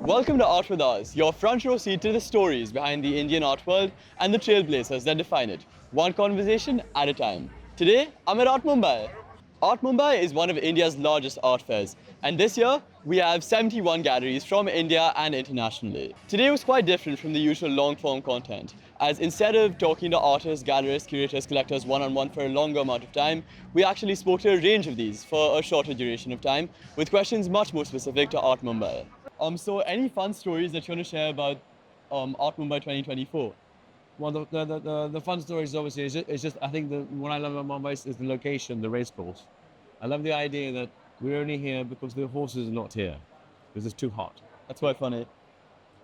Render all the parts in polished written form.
Welcome to Art with Us, your front row seat to the stories behind the Indian art world and the trailblazers that define it, one conversation at a time. Today, I'm at Art Mumbai. Art Mumbai is one of India's largest art fairs, and this year we have 71 galleries from India and internationally. Today was quite different from the usual long-form content, as instead of talking to artists, gallerists, curators, collectors one-on-one for a longer amount of time, we actually spoke to a range of these for a shorter duration of time, with questions much more specific to Art Mumbai. So any fun stories that you want to share about Art Mumbai 2024? Well, the fun story is obviously it's just I think what I love about Mumbai is the location, the race course. I love the idea that we're only here because the horses are not here because it's too hot. That's quite funny.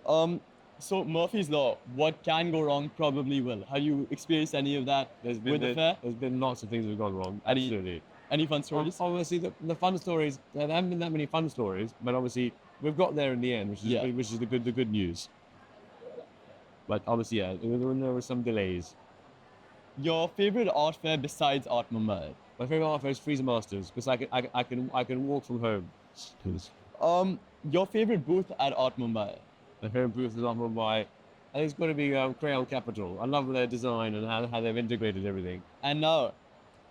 Um, so Murphy's Law, what can go wrong probably will. Have you experienced any of that with the fair? There's been lots of things that have gone wrong. Any- Absolutely. Any fun stories? Obviously, the fun stories. There haven't been that many fun stories, but obviously we've got there in the end, Yeah. which is the good news. But obviously, yeah, there were some delays. Your favorite art fair besides Art Mumbai? My favorite art fair is Freezer Masters because I can walk from home. Your favorite booth at Art Mumbai? My favorite booth is Art Mumbai. I think it's got to be Crayon Capital. I love their design and how they've integrated everything. And now,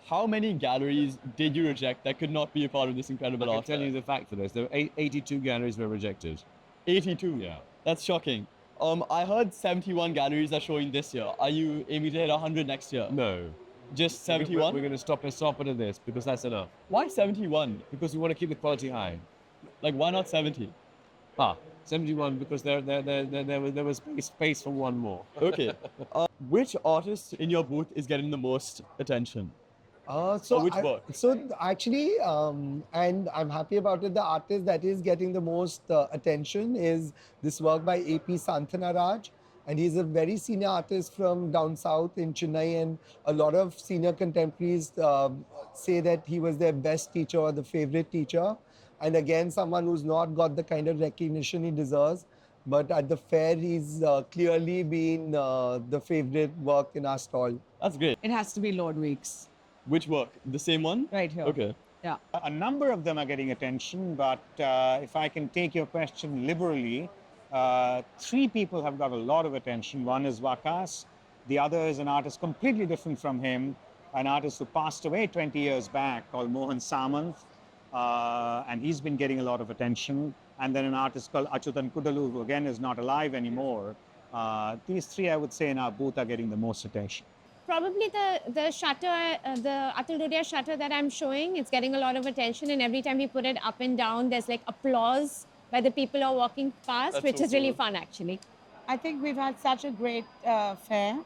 how many galleries did you reject that could not be a part of this I incredible can art tell fair? you the fact for this. There were 82 galleries were rejected. 82. Yeah. That's shocking. I heard 71 galleries are showing this year. Are you aiming to hit 100 next year? No. Just We're 71? going to stop at this because that's enough. Why 71? Because we want to keep the quality high. Like, why not 70? 71 because there was space for one more. Okay. Which artist in your booth is getting the most attention? Which work? Actually, and I'm happy about it. The artist that is getting the most attention is this work by A.P. Santhanaraj, and he's a very senior artist from down south in Chennai. And a lot of senior contemporaries say that he was their best teacher or the favorite teacher. And again, someone who's not got the kind of recognition he deserves. But at the fair, he's clearly been the favorite work in our stall. That's great. It has to be Lord Weeks, Which work? The same one? right here. Okay. Yeah. A number of them are getting attention, but if I can take your question liberally, three people have got a lot of attention. One is Vakas, the other is an artist completely different from him, an artist who passed away 20 years back called Mohan Samant, and he's been getting a lot of attention. And then an artist called Achutan Kudalu, who again is not alive anymore. These three, I would say, in our booth are getting the most attention. Probably the shutter, the Atul Duria shutter that I'm showing, it's getting a lot of attention, and every time we put it up and down, there's like applause by the people who are walking past, That's which so is really cool. fun actually. I think we've had such a great fair.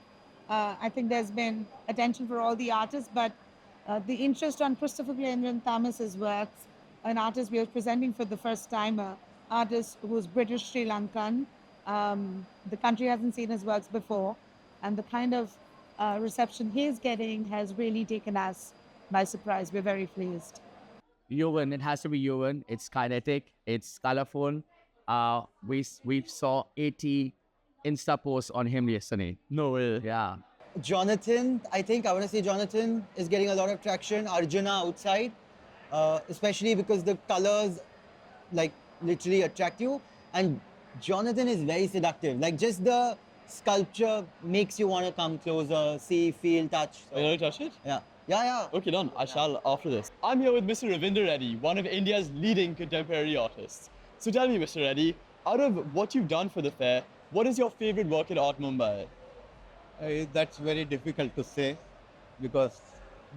I think there's been attention for all the artists, but the interest on Christopher Glenvin Thomas's works, an artist we are presenting for the first time, an artist who's British Sri Lankan. The country hasn't seen his works before, and the kind of reception he's getting has really taken us by surprise. We're very pleased. Yovan, it has to be Yovan. It's kinetic, it's colorful. We saw 80 Insta posts on him yesterday. No way. Yeah. Jonathan, I think I want to say Jonathan is getting a lot of traction. Arjuna outside, especially because the colors like literally attract you. And Jonathan is very seductive. Like just the sculpture makes you want to come closer, see, feel, touch. Are you going to touch it? Yeah. Yeah. Okay, done. I shall after this. I'm here with Mr. Ravinder Reddy, one of India's leading contemporary artists. So tell me, Mr. Reddy, out of what you've done for the fair, what is your favorite work at Art Mumbai? That's very difficult to say because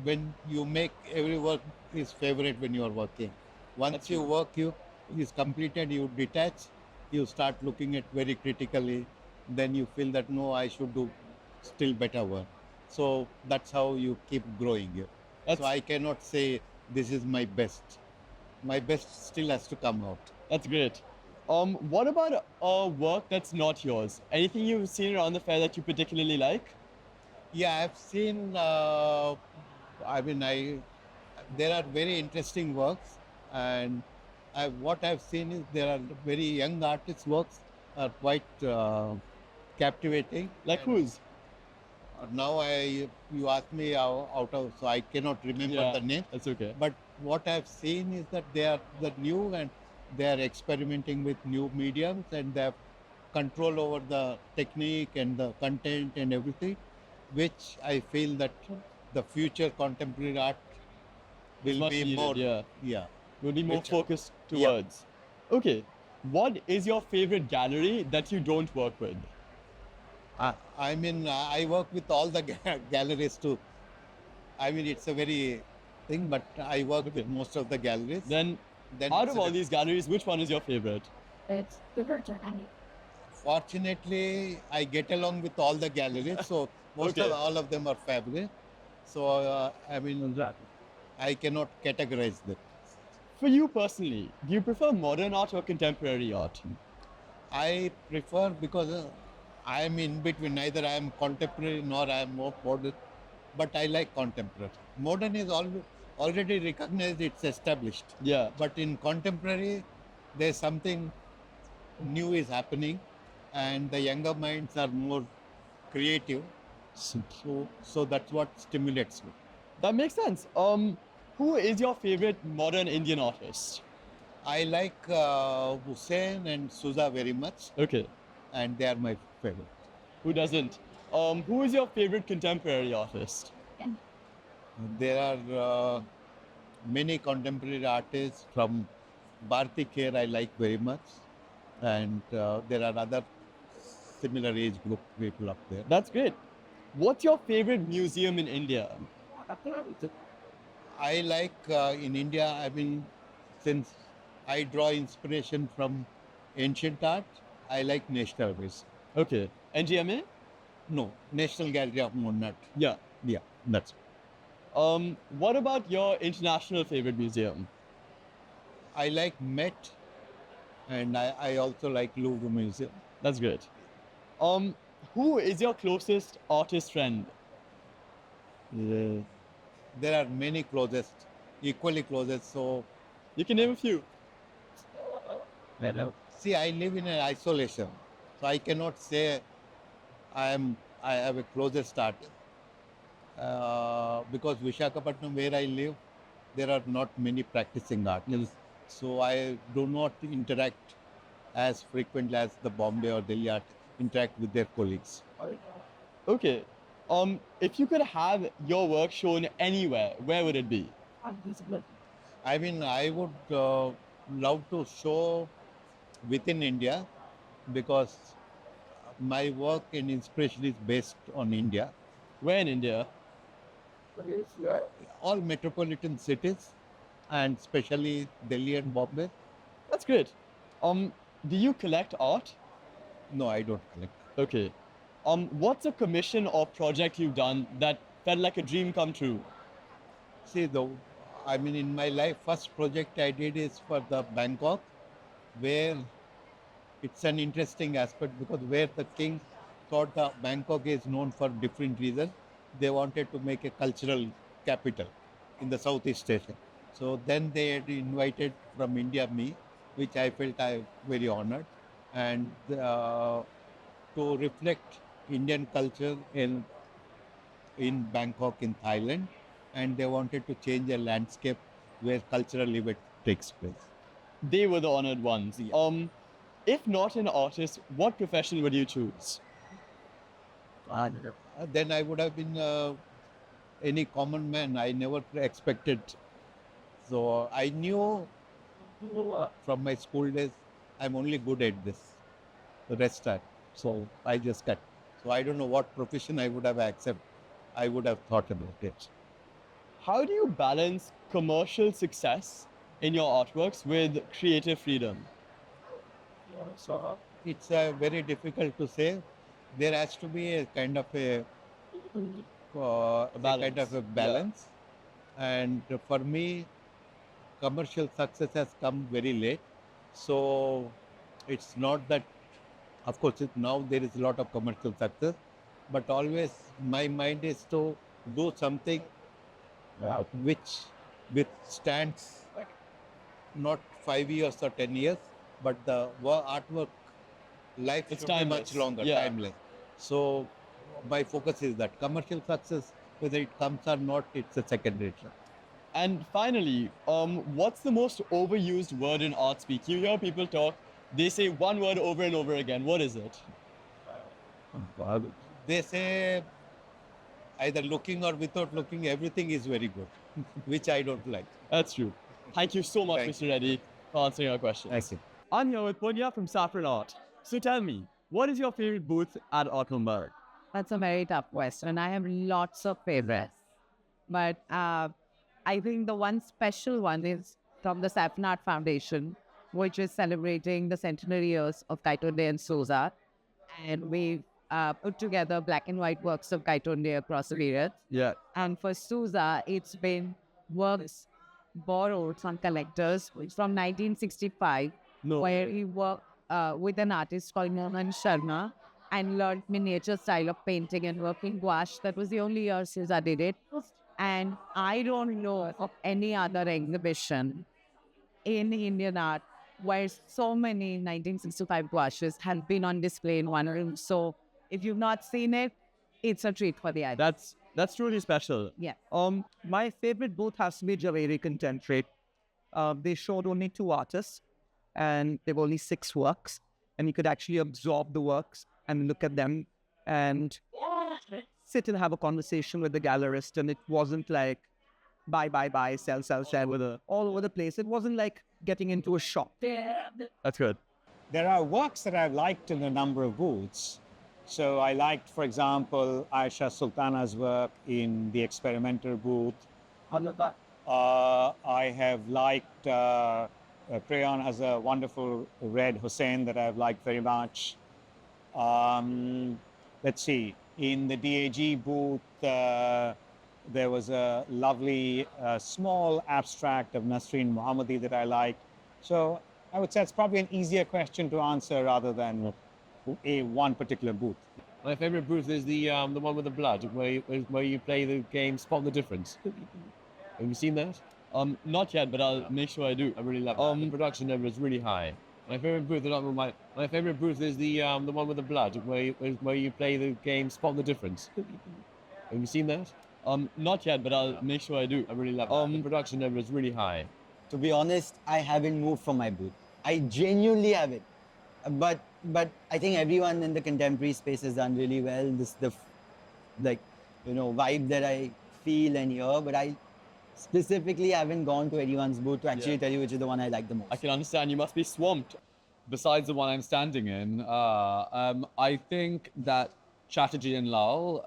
when you make every work is favorite when you are working. Once you work, you is completed, you detach, you start looking at very critically, then you feel that no, I should do still better work. So that's how you keep growing. That's- So I cannot say this is my best. My best still has to come out. That's great. What about a work that's not yours? Anything you've seen around the fair that you particularly like? Yeah, I've seen, there are very interesting works, and what I've seen is there are very young artists' works are quite captivating. Like whose? Now you ask me out of, so I cannot remember Yeah. the name. That's okay. But what I've seen is that they are the new and They are experimenting with new mediums and they have control over the technique and the content and everything, which I feel that the future contemporary art It's will much be needed, more, yeah. yeah. Will be more Which- focused yeah. towards. Okay, what is your favorite gallery that you don't work with? I mean, I work with all the galleries too. I mean, it's a very thing, but I work Okay. with most of the galleries. Then, Then out it's of a all these galleries, which one is your favorite? Fortunately, I get along with all the galleries, so most Okay. of all of them are favorite. So I mean, I cannot categorize them. For you personally, do you prefer modern art or contemporary art? I prefer because I am in between. Neither I am contemporary nor I am more modern, but I like contemporary. Modern is already recognized; it's established. Yeah. But in contemporary, there's something new is happening, and the younger minds are more creative. So that's what stimulates me. That makes sense. Who is your favorite modern Indian artist? I like Hussein and Souza very much, Okay. and they are my favorite. Who doesn't? Who is your favorite contemporary artist? There are many contemporary artists from Bharti Kher I like very much, and there are other similar age group people up there. That's great. What's your favorite museum in India? I like in India, I mean, since I draw inspiration from ancient art, I like National Museum. Okay. NGMA? No, National Gallery of Modern Art. Yeah. Yeah, that's it. What about your international favorite museum? I like Met, and I also like Louvre Museum. That's great. Who is your closest artist friend? There are many closest, equally closest. So, You can name a few. see, I live in an isolation, so I cannot say I have a closest artist. Because Vishakhapatnam, where I live, there are not many practicing artists. So I do not interact as frequently as the Bombay or Delhi art interact with their colleagues. Okay. If you could have your work shown anywhere, where would it be? I mean, I would love to show within India because my work and inspiration is based on India. Where in India? All metropolitan cities and especially Delhi and Bombay. That's great. Do you collect art? No, I don't collect. Okay. What's a commission or project you've done that felt like a dream come true? See, I mean, in my life, first project I did is for the Bangkok, where it's an interesting aspect because where the king thought the Bangkok is known for different reasons, they wanted to make a cultural capital in the Southeast Asia. So then they had invited from India me, which I felt I very honored, and to reflect Indian culture in Bangkok in Thailand, and they wanted to change a landscape where cultural event takes place. They were the honored ones. Yeah. If not an artist, what profession would you choose? Then I would have been any common man. I never expected. So I knew from my school days I'm only good at this. The rest are. So I just cut. So I don't know what profession I would have accepted. I would have thought about it. How do you balance commercial success in your artworks with creative freedom? It's very difficult to say. There has to be a kind of a balance. And for me, commercial success has come very late. So it's not that, of course, now there is a lot of commercial success, but always my mind is to do something which withstands not 5 years or 10 years, but the artwork life It's should be timeless. much longer, Yeah. timeless. So my focus is that commercial success, whether it comes or not, it's a secondary. And finally, what's the most overused word in art speak? You hear people talk, they say one word over and over again. What is it? They say either looking or without looking, everything is very good, which I don't like. That's true. Thank you so much, Thank Mr. Reddy, for answering our questions. Thank you. I'm here with Punya from Saffron Art. So tell me, what is your favorite booth at Art Mumbai? That's a very tough question. I have lots of favorites. But I think the one special one is from the Saffron Art Foundation, which is celebrating the centenary years of Kaitonde and Souza. And we put together black and white works of Kaitonde across the period. Yeah. And for Souza, it's been works borrowed from collectors from 1965, where he worked with an artist called Mohan Sharma and learned miniature style of painting and working gouache. That was the only year Souza did it. And I don't know of any other exhibition in Indian art where so many 1965 gouaches have been on display in one room. So if you've not seen it, it's a treat for the eye. That's truly special. Yeah. My favorite booth has to be Javeri Contemporary. They showed only 2 artists and there were only 6 works, and you could actually absorb the works and look at them and sit and have a conversation with the gallerist. And it wasn't like buy, sell, share with all over the place. It wasn't like getting into a shop. That's good. There are works that I've liked in a number of booths. So I liked, for example, Aisha Sultana's work in the experimenter booth. I have liked Crayon has a wonderful red Hussein that I've liked very much. Let's see, in the DAG booth, there was a lovely small abstract of Nasreen Mohammadi that I liked. So I would say it's probably an easier question to answer rather than one particular booth. My favorite booth is the one with the blood, where you play the game Spot the Difference. Have you seen that? Not yet, but I'll make sure I do. I really love it. The production level is really high. My favorite booth, my favorite booth is the one with the blood, where you play the game Spot the Difference. Have you seen that? Not yet, but I'll make sure I do. I really love it. The production level is really high. To be honest, I haven't moved from my booth. I genuinely haven't. But I think everyone in the contemporary space has done really well. This the vibe that I feel and hear. But I specifically haven't gone to anyone's booth to actually tell you which is the one I like the most. I can understand you must be swamped. Besides the one I'm standing in, I think that Chatterjee and Lal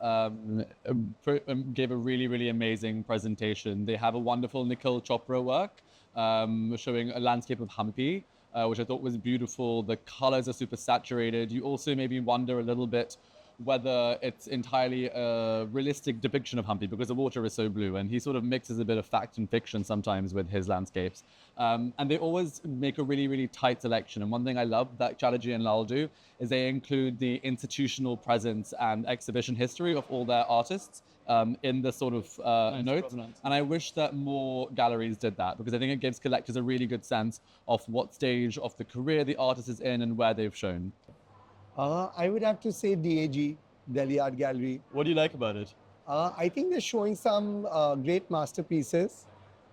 gave a really, really amazing presentation. They have a wonderful Nikhil Chopra work showing a landscape of Hampi, which I thought was beautiful. The colors are super saturated. You also maybe wonder a little bit whether it's entirely a realistic depiction of Hampi because the water is so blue, and he sort of mixes a bit of fact and fiction sometimes with his landscapes. And they always make a really, really tight selection. And one thing I love that Chatterjee and Lal do is they include the institutional presence and exhibition history of all their artists in the sort of notes. And I wish that more galleries did that, because I think it gives collectors a really good sense of what stage of the career the artist is in and where they've shown. I would have to say DAG, Delhi Art Gallery. What do you like about it? I think they're showing some great masterpieces,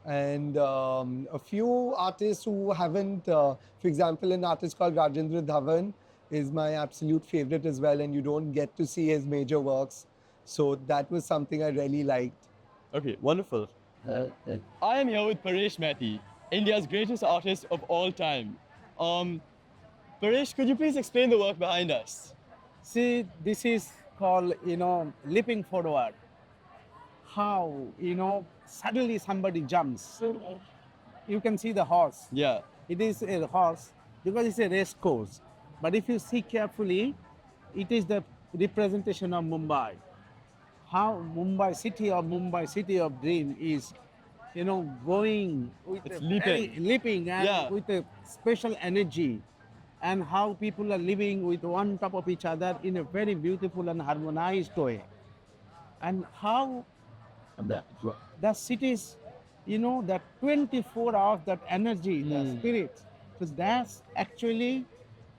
and a few artists who haven't, for example, an artist called Rajendra Dhawan is my absolute favorite as well, and you don't get to see his major works. So that was something I really liked. Okay, wonderful. I am here with Paresh Maity, India's greatest artist of all time. Paresh, could you please explain the work behind us? See, this is called, leaping forward. How, suddenly somebody jumps. You can see the horse. Yeah. It is a horse because it's a race course. But if you see carefully, it is the representation of Mumbai. How Mumbai, city of dream is, going with It's leaping and with a special energy. And how people are living with one top of each other in a very beautiful and harmonized way. And how the cities, that 24 hours, that energy, the spirit. So that's actually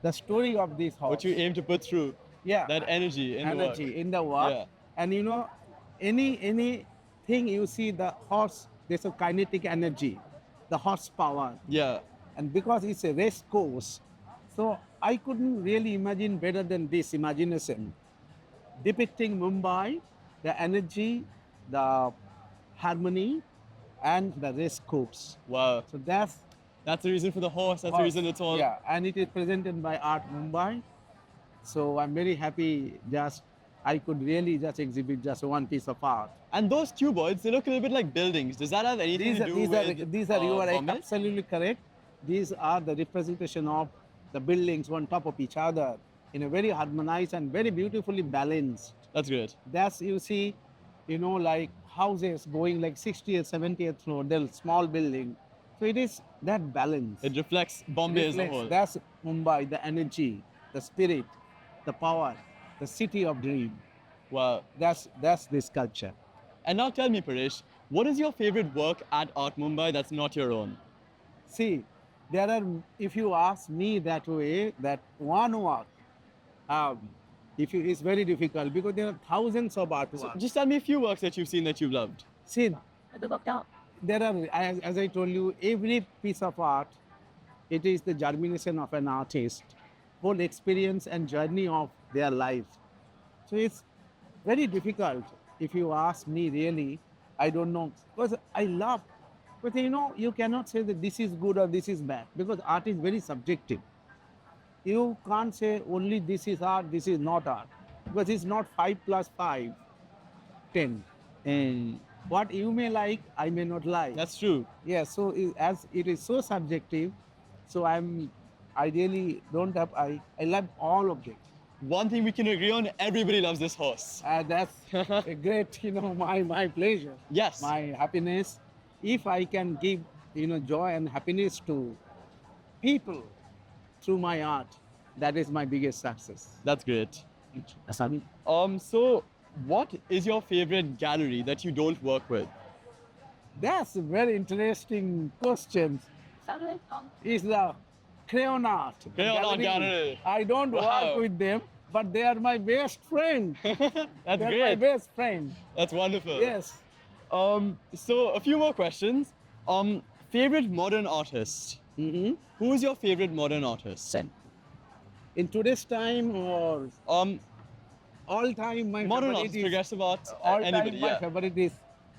the story of this house. What you aim to put through. Yeah. That energy in the work. In the work. Yeah. And anything you see the horse there's a kinetic energy, the horsepower. Yeah. And because it's a race course, so I couldn't really imagine better than this imagination depicting Mumbai, the energy, the harmony, and the race course. Wow. So that's the reason for the horse. That's the reason it's all. Yeah, and it is presented by Art Mumbai. So I'm very happy just I could really just exhibit just one piece of art. And those cuboids, they look a little bit like buildings. Does that have anything to do with These are you are Bombay? absolutely correct. These are the representation of the buildings on top of each other in a very harmonized and very beautifully balanced. That's great. That's you see, like houses going like 60th, 70th floor, they're small building. So it is that balance. It reflects Bombay as a whole. That's Mumbai, the energy, the spirit, the power, the city of dream. Wow. That's this culture. And now tell me, Paresh, what is your favorite work at Art Mumbai that's not your own? See, there are, if you ask me that way, that one work, it's very difficult because there are thousands of artworks. So just tell me a few works that you've seen that you've loved. See, there are, as I told you, every piece of art, it is the germination of an artist, whole experience and journey of their life. So it's very difficult. If you ask me really, I don't know. Because I love, but you cannot say that this is good or this is bad because art is very subjective. You can't say only this is art, this is not art. Because it's not 5 plus 5, 10. And what you may like, I may not like. That's true. Yes, so as it is so subjective, so I really don't have, I love all objects. One thing we can agree on, everybody loves this horse. That's a great, my pleasure. Yes. My happiness. If I can give, joy and happiness to people through my art, that is my biggest success. That's great. So what is your favorite gallery that you don't work with? That's a very interesting question. Is the crayon art. Crayon art gallery. I don't Wow. work with them, but they are my best friend. That's They're great. my best friend. That's wonderful. Yes. So a few more questions. Favorite modern artist? Mm-hmm. Who is your favorite modern artist? In today's time or all time, my modern favorite artist, is, progressive art, all anybody, time my yeah. favorite is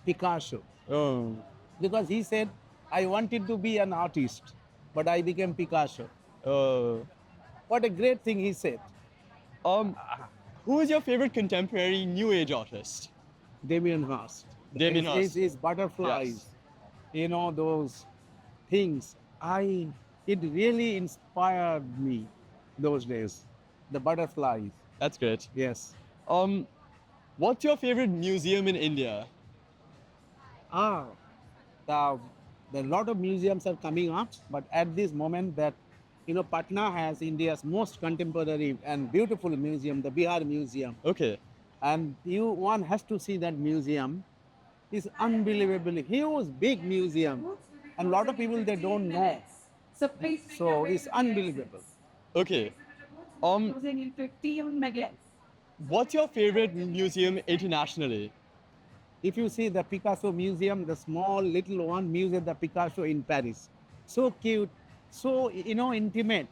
Picasso. Oh. Because he said, I wanted to be an artist, but I became Picasso. Oh. What a great thing he said. Who is your favorite contemporary new age artist? Damien Hirst. Damien Hirst. His butterflies, those things. It really inspired me those days. The butterflies. That's great. Yes. What's your favorite museum in India? The lot of museums are coming up, but at this moment that, Patna has India's most contemporary and beautiful museum, the Bihar Museum. Okay. And one has to see that museum. It's unbelievably huge, big museum. And a lot of people, they don't know. So it's unbelievable. Okay. What's your favorite museum internationally? If you see the Picasso Museum, the small little one, Musée de Picasso in Paris. So cute, so, intimate.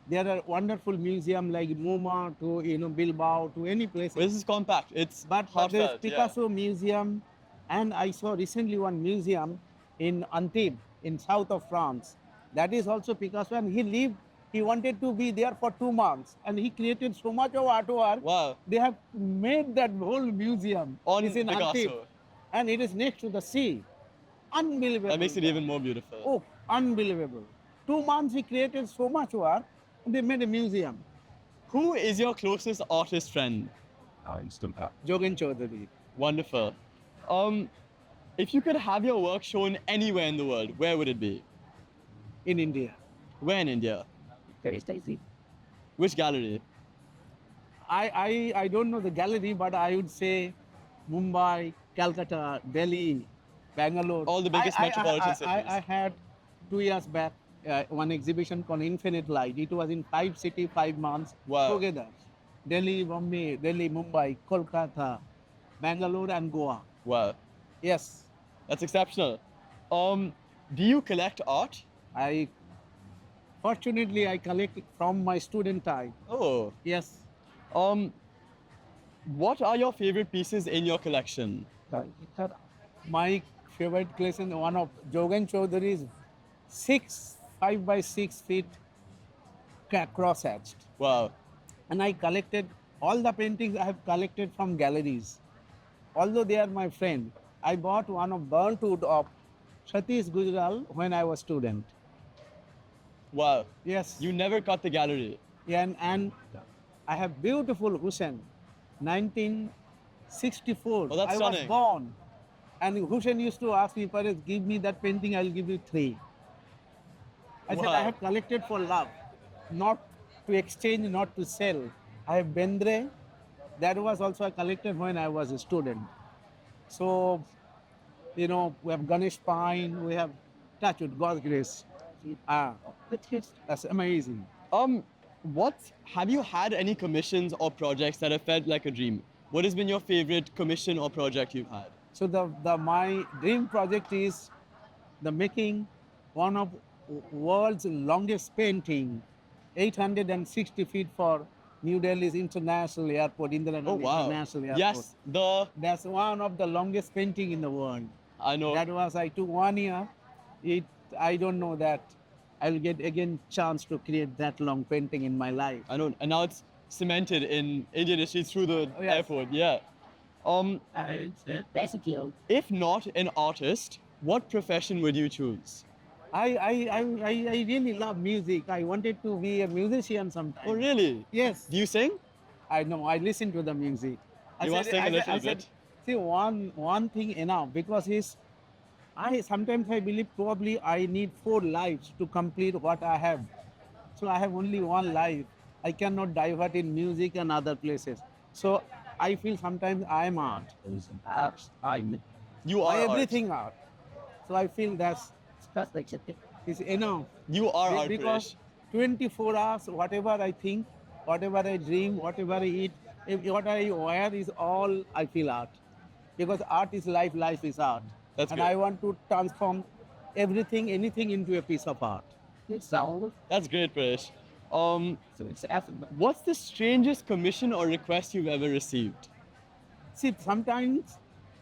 There are wonderful museums like MoMA to, Bilbao, to any place. Well, this is compact. It's But there's heartfelt, Picasso Museum, and I saw recently one museum in Antibes, in south of France. That is also Picasso, and he wanted to be there for 2 months, and he created so much of artwork. Wow. They have made that whole museum. On It's in Picasso. Antibes, and it is next to the sea. Unbelievable. That makes it even more beautiful. Oh, unbelievable. 2 months he created so much work, and they made a museum. Who is your closest artist friend? Jogen Chaudhary. Wonderful. If you could have your work shown anywhere in the world, where would it be? In India. Where in India? Which gallery? I don't know the gallery, but I would say Mumbai, Calcutta, Delhi, Bangalore. All the biggest metropolitan cities. I had 2 years back one exhibition called Infinite Light. It was in 5 cities, 5 months together. Delhi, Bombay, Delhi, Mumbai, Kolkata, Bangalore and Goa. Wow. Yes. That's exceptional. Do you collect art? Fortunately, I collect from my student time. Oh. Yes. What are your favorite pieces in your collection? My favorite collection, one of Jogan Chaudhary's 5 by 6 feet cross-hatched. Wow. And I collected all the paintings I have collected from galleries. Although they are my friend, I bought one of burnt wood of Satish Gujral when I was student. Wow. Yes. You never cut the gallery. Yeah, and I have beautiful Hussein, 1964. Oh, that's I stunning. was born. And Hussein used to ask me, Paresh, give me that painting, I'll give you 3. I said, I have collected for love, not to exchange, not to sell. I have Bendre, that was also I collected when I was a student. So, you know, we have Ganesh Pine, we have touch with God's grace. That's amazing. Have you had any commissions or projects that have felt like a dream? What has been your favorite commission or project you've had? So my dream project is the making one of world's longest painting, 860 feet for New Delhi's International Airport, Indira Gandhi International Airport. Yes, that's one of the longest painting in the world. I know. That was, I took 1 year. I don't know that I'll get again chance to create that long painting in my life. I know, and now it's cemented in Indian history through the airport. Yeah. If not an artist, what profession would you choose? I really love music. I wanted to be a musician sometime. Oh, really? Yes. Do you sing? I know. I listen to the music. You must sing a little bit. See, one thing enough, because sometimes I believe probably I need 4 lives to complete what I have. So I have only 1 life. I cannot divert in music and other places. So I feel sometimes I am art. You are everything art. So I feel that's enough. You are art, because 24 hours, whatever I think, whatever I dream, whatever I eat, what I wear is all I feel art. Because art is life, life is art. That's and good. I want to transform everything, anything into a piece of art. That's great, Paresh. What's the strangest commission or request you've ever received? See, sometimes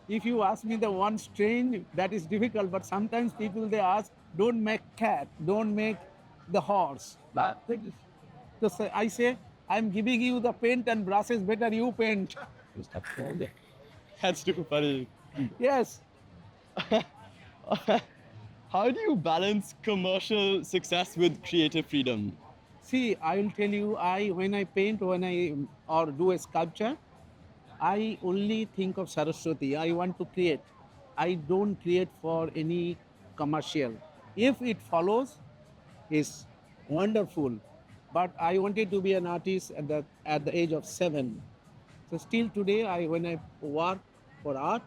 if you ask me the one strange, that is difficult, but sometimes people, they ask, don't make cat, don't make the horse. So I say, I'm giving you the paint and brushes, better you paint. That's too funny. Yes. How do you balance commercial success with creative freedom? See, I will tell you, when I paint, or do a sculpture, I only think of Saraswati. I want to create. I don't create for any commercial. If it follows, it's wonderful. But I wanted to be an artist at the age of 7. So still today, when I work for art,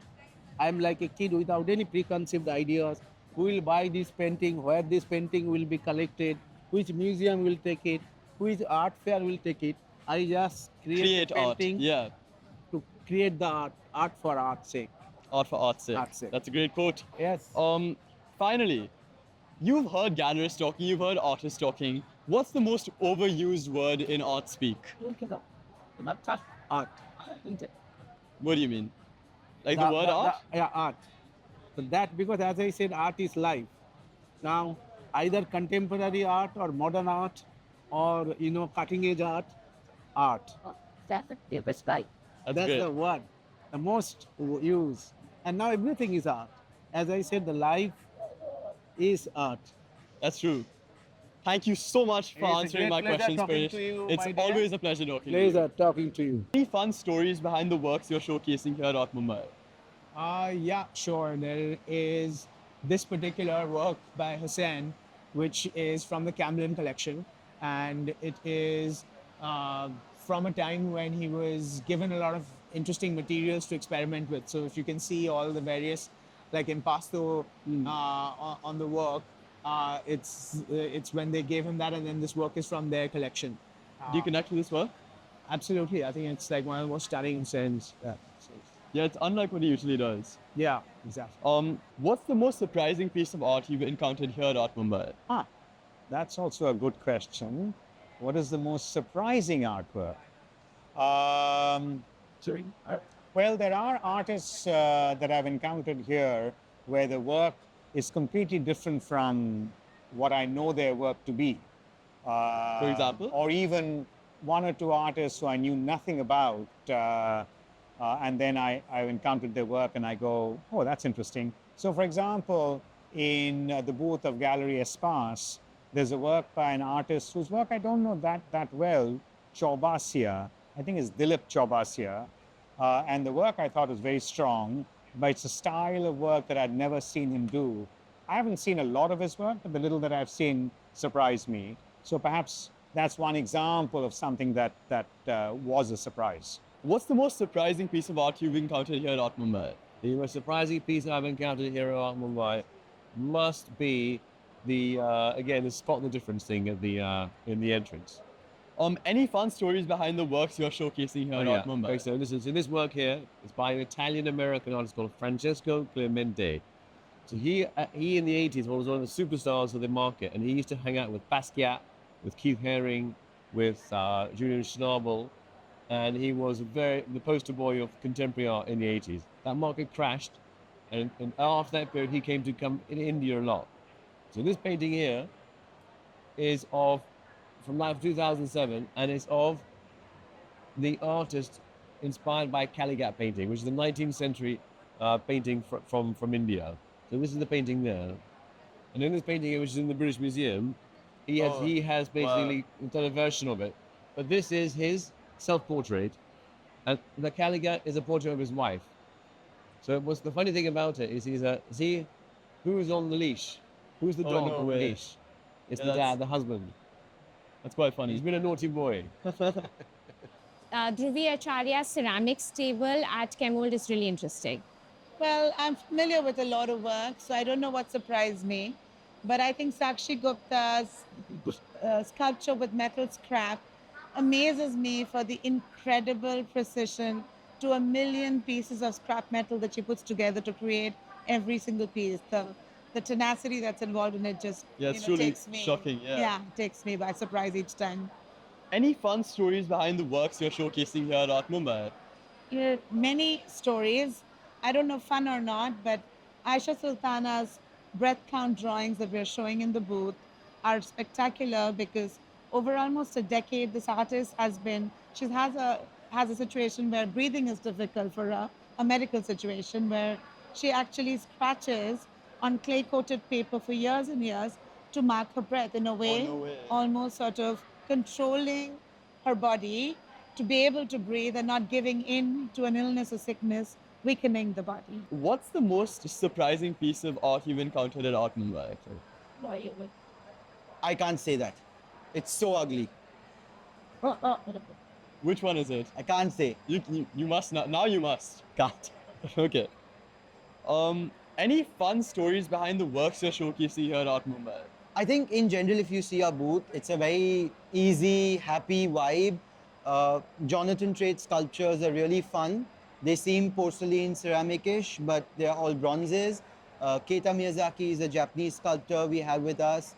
I'm like a kid without any preconceived ideas. Who will buy this painting? Where this painting will be collected? Which museum will take it? Which art fair will take it? I just create painting. Art. Yeah. To create the art for art's sake. Art for art's sake. That's a great quote. Yes. Finally, you've heard gallerists talking, you've heard artists talking. What's the most overused word in art speak? Art. What do you mean? Like the word art? Yeah, art. So that, because as I said, art is life. Now, either contemporary art or modern art or, cutting edge art. That's the word, the most used. And now everything is art. As I said, the life is art. That's true. Thank you so much for answering my questions, Paresh. It's always a pleasure talking to you. Pleasure talking to you. Any fun stories behind the works you're showcasing here at Art Mumbai? Yeah, sure. There is this particular work by Hussein, which is from the Camlin collection. And it is from a time when he was given a lot of interesting materials to experiment with. So if you can see all the various, like impasto on the work, it's when they gave him that, and then this work is from their collection. Do you connect with this work? Absolutely. I think it's like one of the most stunning Husseins. Yeah. Yeah, it's unlike what he usually does. Yeah, exactly. What's the most surprising piece of art you've encountered here at Art Mumbai? That's also a good question. What is the most surprising artwork? Um, Sorry. well, there are artists that I've encountered here where the work is completely different from what I know their work to be. For example? Or even one or two artists who I knew nothing about, and then I've encountered their work and I go, oh, that's interesting. So, for example, in the booth of Gallery Espace, there's a work by an artist whose work I don't know that well, Chaubasia. I think it's Dilip Chaubasia. And the work I thought was very strong, but it's a style of work that I'd never seen him do. I haven't seen a lot of his work, but the little that I've seen surprised me. So perhaps that's one example of something that was a surprise. What's the most surprising piece of art you've encountered here at Art Mumbai? The most surprising piece I've encountered here at Art Mumbai must be the spot the difference thing at the in the entrance. Any fun stories behind the works you're showcasing here at Art Mumbai? Okay, so this work here is by an Italian-American artist called Francesco Clemente. So he in the 80s was one of the superstars of the market, and he used to hang out with Basquiat, with Keith Haring, with Julian Schnabel, and he was the poster boy of contemporary art in the 80s. That market crashed, and after that period, he came in India a lot. So this painting here is from 2007, and it's of the artist inspired by Calicut painting, which is the 19th century painting from India. So this is the painting there. And in this painting here, which is in the British Museum, he has basically done a version of it. But this is his self-portrait, and the Calicut is a portrait of his wife. So the funny thing about it is see who's on the leash? Who's the dog on the leash? It's the dad, the husband. That's quite funny. He's been a naughty boy. Dhruvi Acharya's ceramics table at Chemold is really interesting. Well, I'm familiar with a lot of work, so I don't know what surprised me. But I think Sakshi Gupta's sculpture with metal scrap amazes me for the incredible precision to 1 million pieces of scrap metal that she puts together to create every single piece. The tenacity that's involved in it just it's truly takes me, shocking. Yeah, takes me by surprise each time. Any fun stories behind the works you're showcasing here at Art Mumbai? Many stories. I don't know fun or not, but Aisha Sultana's breath count drawings that we're showing in the booth are spectacular because over almost a decade, this artist has a situation where breathing is difficult for a medical situation where she actually scratches on clay-coated paper for years and years to mark her breath in a way, almost sort of controlling her body to be able to breathe and not giving in to an illness or sickness, weakening the body. What's the most surprising piece of art you've encountered at Art Mumbai? I can't say that. It's so ugly. Which one is it? I can't say. You must not. Now you must. Can't. Okay. Any fun stories behind the works you're showcasing here at Art Mumbai? I think in general, if you see our booth, it's a very easy, happy vibe. Jonathan Trait's sculptures are really fun. They seem porcelain, ceramic-ish, but they're all bronzes. Keita Miyazaki is a Japanese sculptor we have with us,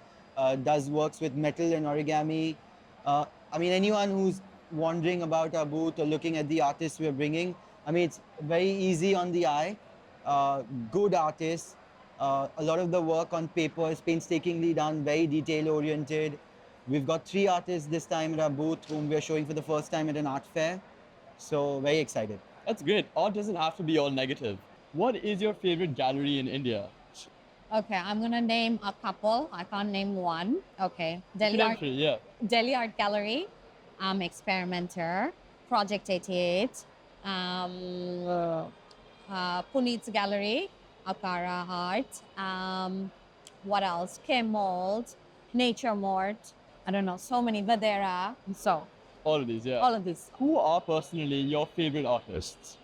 does works with metal and origami. I mean, anyone who's wondering about our booth or looking at the artists we're bringing, I mean, it's very easy on the eye, good artists. A lot of the work on paper is painstakingly done, very detail-oriented. We've got 3 artists this time at our booth whom we're showing for the first time at an art fair. So, very excited. That's great. Art doesn't have to be all negative. What is your favorite gallery in India? Okay, I'm going to name a couple. I can't name one. Okay. Delhi Art Gallery, Experimenter, Project 88, Puneet's Gallery, Akara Art, what else? Chemold, Nature Mort, I don't know, so many, Vadera, so. All of these, yeah. All of these. Who are personally your favorite artists?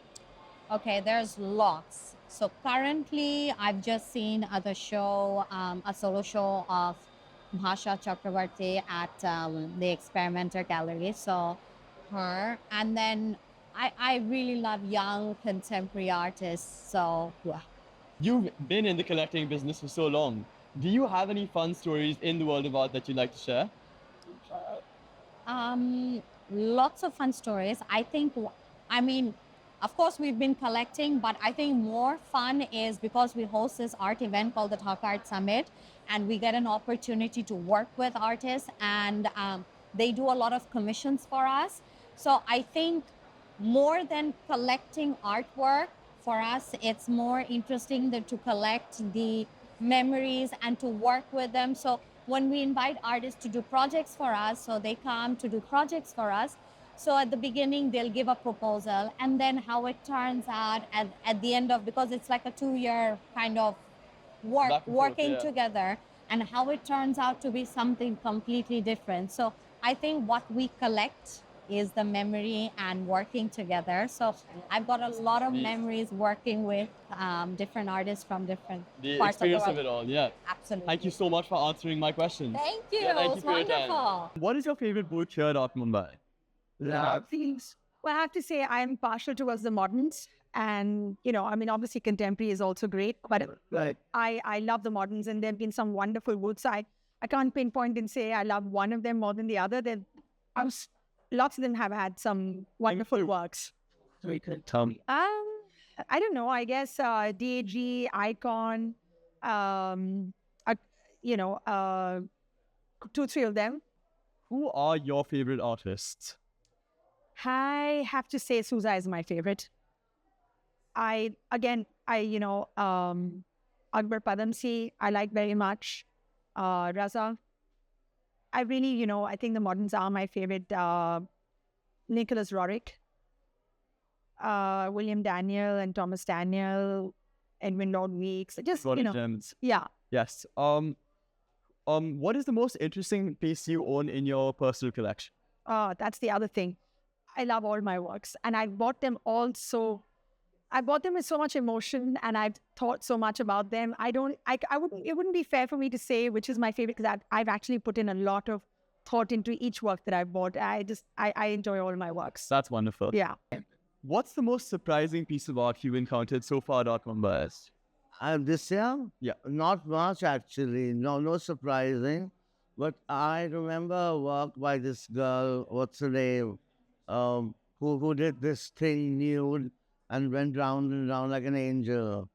Okay, there's lots. So currently, I've just seen at the show, a solo show of Bhasha Chakravarti at the Experimenter Gallery. So her, and then I really love young contemporary artists. So yeah. You've been in the collecting business for so long. Do you have any fun stories in the world of art that you'd like to share? Lots of fun stories. I mean, of course, we've been collecting, but I think more fun is because we host this art event called the Talk Art Summit, and we get an opportunity to work with artists, and they do a lot of commissions for us. So I think more than collecting artwork, for us, it's more interesting to collect the memories and to work with them. So when we invite artists to do projects for us, so they come to do projects for us. So at the beginning, they'll give a proposal, and then how it turns out at the end of, because it's like a 2-year kind of working together, and how it turns out to be something completely different. So I think what we collect is the memory and working together. So I've got a lot of memories working with different artists from different parts of the world. Experience of it all, yeah. Absolutely. Thank you so much for answering my questions. Thank you. Yeah, thank It was you for your time. wonderful. What is your favorite booth here at Art Mumbai? Things. Well, I have to say I am partial towards the moderns. And, I mean, obviously contemporary is also great, but I love the moderns, and there have been some wonderful booths. I can't pinpoint and say I love one of them more than the other. Lots of them have had some wonderful works. So you could tell me. I don't know. I guess DAG, Icon, 2-3 of them. Who are your favorite artists? I have to say Souza is my favorite. Akbar Padamsi, I like very much. Raza. I really, I think the moderns are my favorite. Nicholas Roerich, William Daniel and Thomas Daniel, Edwin Lord Weeks. Just, Gems. Yeah. Yes. What is the most interesting piece you own in your personal collection? That's the other thing. I love all my works, and I bought them all I bought them with so much emotion, and I've thought so much about them. It wouldn't be fair for me to say which is my favorite, because I've actually put in a lot of thought into each work that I've bought. I enjoy all my works. That's wonderful. Yeah. What's the most surprising piece of art you've encountered so far at Art Mumbai? This year? Yeah. Not much, actually. No surprising. But I remember a work by this girl, what's her name, who did this thing nude and went round and round like an angel.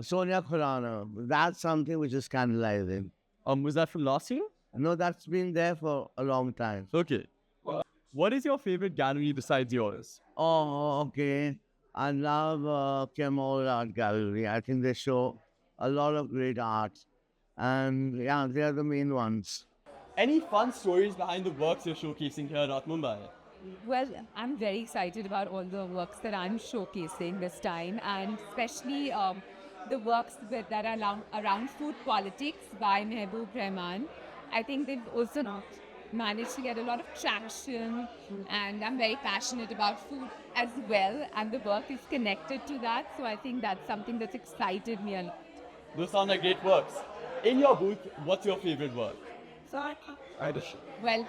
Sonia Khurana. That's something which is scandalizing. Was that from last year? No, that's been there for a long time. Okay. What is your favorite gallery besides yours? Oh, okay. I love Kemal Art Gallery. I think they show a lot of great art. And yeah, they are the main ones. Any fun stories behind the works you're showcasing here at Art Mumbai? Well, I'm very excited about all the works that I'm showcasing this time, and especially the works that are around food politics by Mehboob Rahman. I think they've also managed to get a lot of traction, and I'm very passionate about food as well, and the work is connected to that, so I think that's something that's excited me a lot. Those sound like great works. In your booth, what's your favorite work? Well,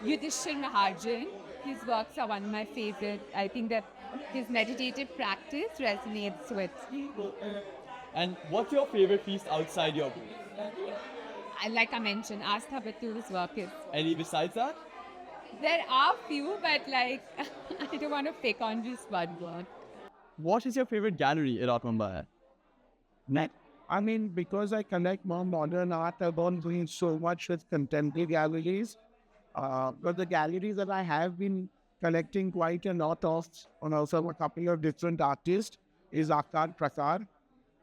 Yudhishthir Mahajan, his works are one of my favorite. I think that his meditative practice resonates with. And what's your favorite piece outside your booth? Like I mentioned, Astha Batul's work is. Any besides that? There are few, but I don't want to pick on just one work. What is your favorite gallery at Art Mumbai? I mean, because I collect more modern art, I don't do so much with contemporary galleries. But the galleries that I have been collecting quite a lot of, and also a couple of different artists, is Akar Prakar.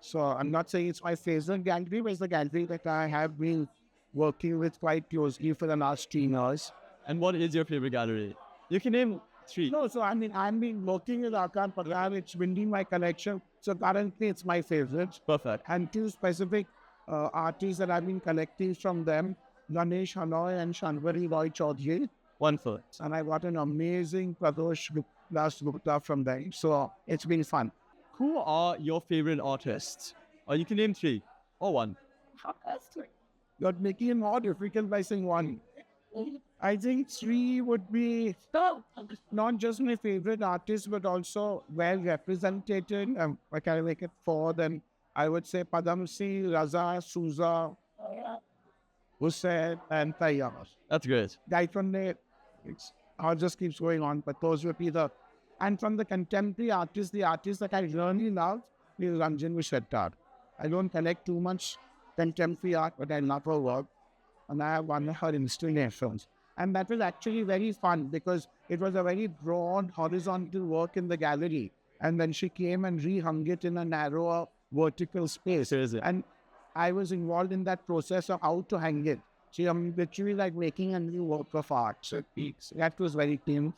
So I'm not saying it's my favorite gallery, but it's the gallery that I have been working with quite closely for the last 3 years. And what is your favorite gallery? You can name 3. No, so I mean, I've been working with Azaan Karan. It's been in my collection. So currently, it's my favorite. Perfect. And 2 specific artists that I've been collecting from them, Ganesh Hanoi and Shanwari Roy Chaudhary. Wonderful. And I got an amazing Pradosh Gupta from them. So it's been fun. Who are your favorite artists? Or you can name 3 or 1. You're making it more difficult by saying 1. I think three would be not just my favorite artists, but also well represented. I can make it four. Then I would say Padamsi, Raza, Souza, Hussain, and Tayyar. That's great. Right from the, I'll just keeps going on, but those would be the. And from the contemporary artists, the artist that I really love is Ranjan Vishettar. I don't collect too much contemporary art, but I love her work. And I have one of her installations. And that was actually very fun because it was a very broad, horizontal work in the gallery. And then she came and rehung it in a narrower, vertical space. And I was involved in that process of how to hang it. So I'm literally like making a new work of art. So that was very clean.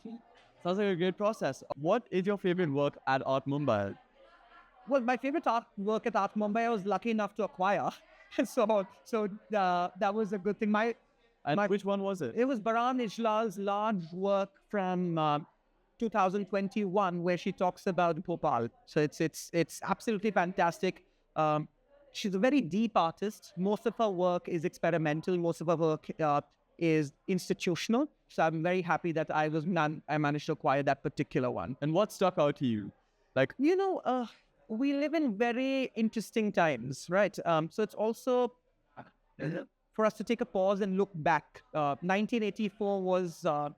Sounds like a great process. What is your favorite work at Art Mumbai? Well, my favorite work at Art Mumbai I was lucky enough to acquire. so that was a good thing. Which one was it? It was Baran Ijlal's large work from 2021 where she talks about Bhopal. So it's absolutely fantastic. She's a very deep artist. Most of her work is experimental. Most of her work is institutional. So I'm very happy that I managed to acquire that particular one. And what stuck out to you? Like, we live in very interesting times, right? So it's also for us to take a pause and look back. 1984 was a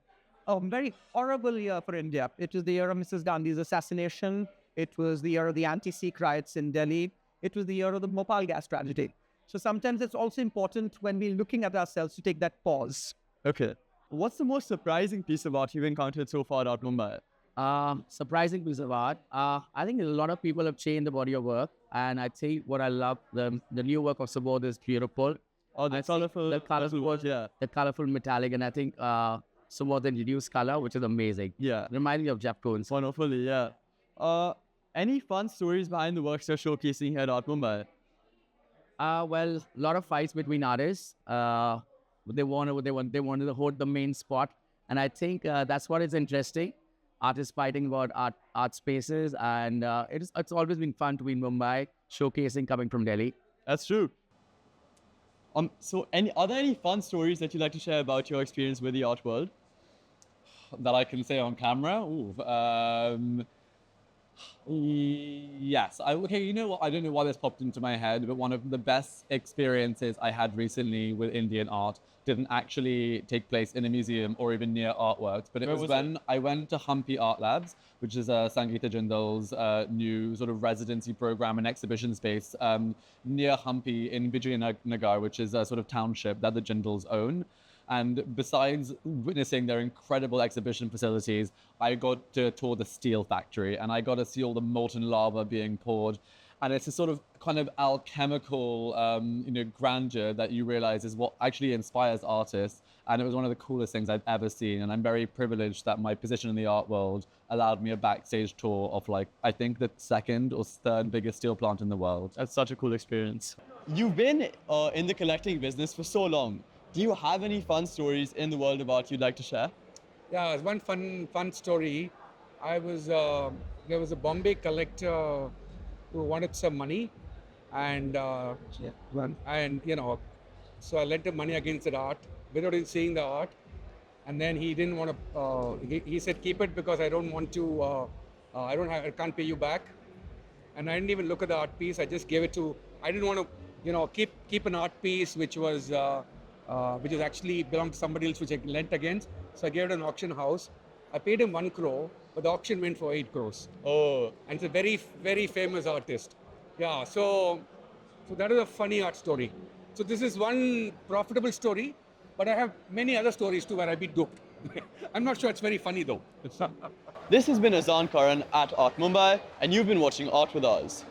very horrible year for India. It was the year of Mrs. Gandhi's assassination. It was the year of the anti-Sikh riots in Delhi. It was the year of the Bhopal gas tragedy. So sometimes it's also important when we're looking at ourselves to take that pause. Okay. What's the most surprising piece of art you've encountered so far at Art Mumbai? Surprising piece of art. I think a lot of people have changed the body of work, and I think what I love, the new work of Subodh is beautiful. Oh, the colorful metallic, and I think Subodh introduced color, which is amazing. Yeah, reminds me of Jeff Koons. Wonderfully, yeah. Any fun stories behind the works you're showcasing here at Art Mumbai? Well, a lot of fights between artists. They wanted to hold the main spot, and I think that's what is interesting. Artists fighting about art spaces, and it's always been fun to be in Mumbai, showcasing coming from Delhi. That's true. So are there any fun stories that you'd like to share about your experience with the art world? That I can say on camera? Ooh, yes. Okay, you know what? I don't know why this popped into my head, but one of the best experiences I had recently with Indian art didn't actually take place in a museum or even near artworks, but it was when I went to Hampi Art Labs, which is Sangeeta Jindal's new sort of residency program and exhibition space near Hampi in Vijayanagar, which is a sort of township that the Jindals own. And besides witnessing their incredible exhibition facilities, I got to tour the steel factory and I got to see all the molten lava being poured. And it's a sort of kind of alchemical, grandeur that you realize is what actually inspires artists. And it was one of the coolest things I've ever seen. And I'm very privileged that my position in the art world allowed me a backstage tour of I think the second or third biggest steel plant in the world. That's such a cool experience. You've been in the collecting business for so long. Do you have any fun stories in the world of art you'd like to share? Yeah, one fun story. There was a Bombay collector who wanted some money, and so I lent him money against that art without him seeing the art, and then he didn't want to. He said, "Keep it because I don't want to. I can't pay you back." And I didn't even look at the art piece. I just gave it to. I didn't want to, keep an art piece which was actually belonged to somebody else, which I lent against. So I gave it an auction house. I paid him 1 crore, but the auction went for 8 crores. Oh. And it's a very, very famous artist. Yeah, so that is a funny art story. So this is one profitable story, but I have many other stories too where I've been duped. I'm not sure it's very funny though. This has been Azaan Karan at Art Mumbai, and you've been watching Art with Oz.